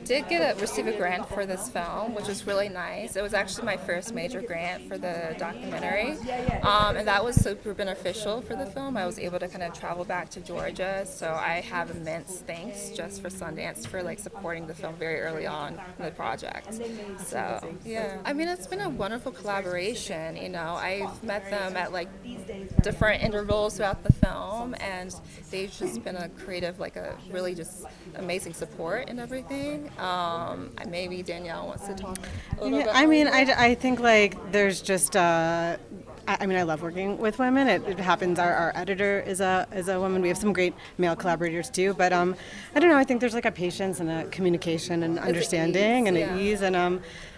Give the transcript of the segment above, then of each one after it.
did receive a grant for this film, which was really nice. It was actually my first major grant for the documentary, and that was super beneficial for the film. I was able to kind of travel back to Georgia, so I have immense thanks just for Sundance for like supporting the film very early on in the project. So yeah, I mean it's been a wonderful collaboration. You know, I've met them at like different intervals throughout the film, and they've just been a creative, like a really just amazing support and everything. Maybe Danielle wants to talk a little Yeah, bit I more. mean, I think like there's just I mean, I love working with women. It happens. Our editor is a woman. We have some great male collaborators too. But I don't know. I think there's like a patience and a communication and understanding and an ease. And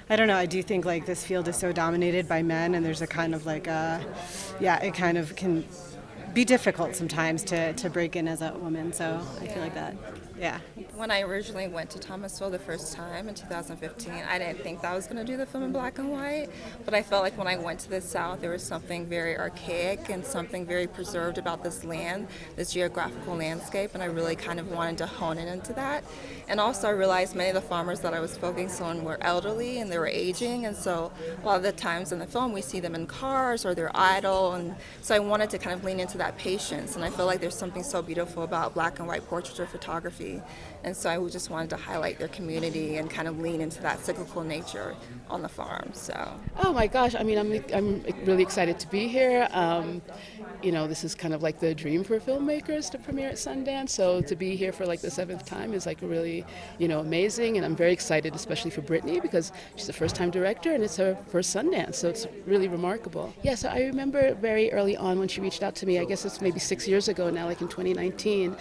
I don't know. I do think like this field is so dominated by men, and there's a kind of like yeah, it kind of can be difficult sometimes to break in as a woman. So I feel like that. Yeah. When I originally went to Thomasville the first time in 2015, I didn't think that I was going to do the film in black and white, but I felt like when I went to the South, there was something very archaic and something very preserved about this land, this geographical landscape, and I really kind of wanted to hone in into that. And also I realized many of the farmers that I was focusing on were elderly and they were aging, and so a lot of the times in the film we see them in cars or they're idle, and so I wanted to kind of lean into that patience, and I feel like there's something so beautiful about black and white portraiture photography. And so I just wanted to highlight their community and kind of lean into that cyclical nature on the farm. So. Oh my gosh! I mean, I'm really excited to be here. You know, this is kind of like the dream for filmmakers to premiere at Sundance. So to be here for like the 7th time is like really, you know, amazing. And I'm very excited, especially for Brittany, because she's a first-time director and it's her first Sundance. So it's really remarkable. Yeah. So I remember very early on when she reached out to me. I guess it's maybe 6 years ago now, like in 2019.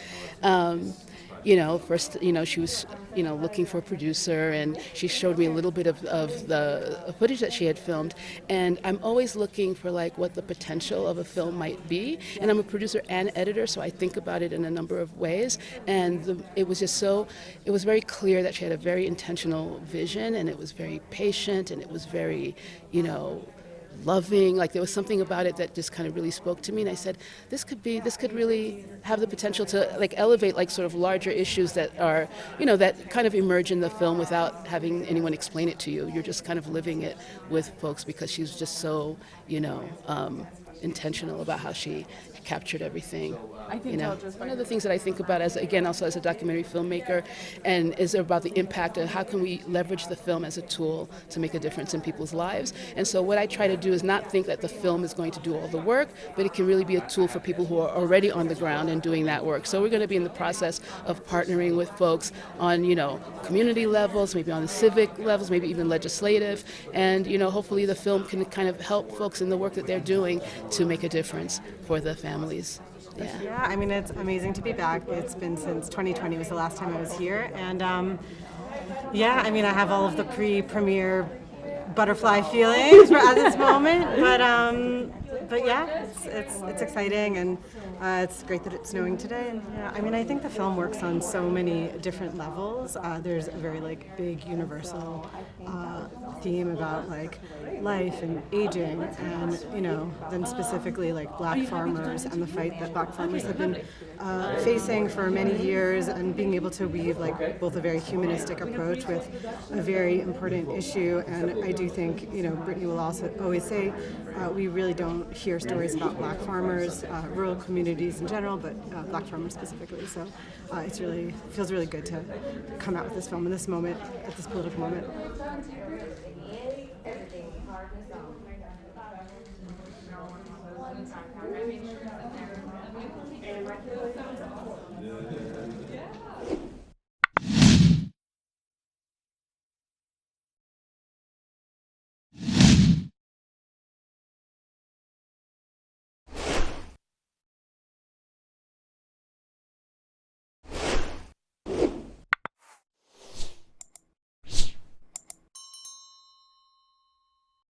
You know, first, you know, she was, you know, looking for a producer, and she showed me a little bit of the footage that she had filmed. And I'm always looking for like what the potential of a film might be. And I'm a producer and editor, so I think about it in a number of ways. And it was just it was very clear that she had a very intentional vision, and it was very patient, and it was very, you know, loving. Like there was something about it that just kind of really spoke to me, and I said, this could really have the potential to like elevate like sort of larger issues that are, you know, that kind of emerge in the film without having anyone explain it to you. You're just kind of living it with folks, because she's just so, you know, intentional about how she captured everything. You know, one of the things that I think about as a documentary filmmaker, and is about the impact of how can we leverage the film as a tool to make a difference in people's lives. And so what I try to do is not think that the film is going to do all the work, but it can really be a tool for people who are already on the ground and doing that work. So we're going to be in the process of partnering with folks on, you know, community levels, maybe on the civic levels, maybe even legislative, and, you know, hopefully the film can kind of help folks in the work that they're doing to make a difference for the families. Yeah, I mean, it's amazing to be back. It's been since 2020 was the last time I was here. And yeah, I mean, I have all of the pre-premiere butterfly feelings at this moment. But yeah, it's exciting, and it's great that it's snowing today. And yeah, I mean, I think the film works on so many different levels. There's a very like big universal theme about like life and aging, and you know, then specifically like black farmers and the fight that black farmers have been facing for many years, and being able to weave like both a very humanistic approach with a very important issue. And I do think, you know, Brittany will also always say we really don't hear stories about black farmers, rural communities in general, but black farmers specifically. So it's really feels really good to come out with this film in this moment, at this political moment.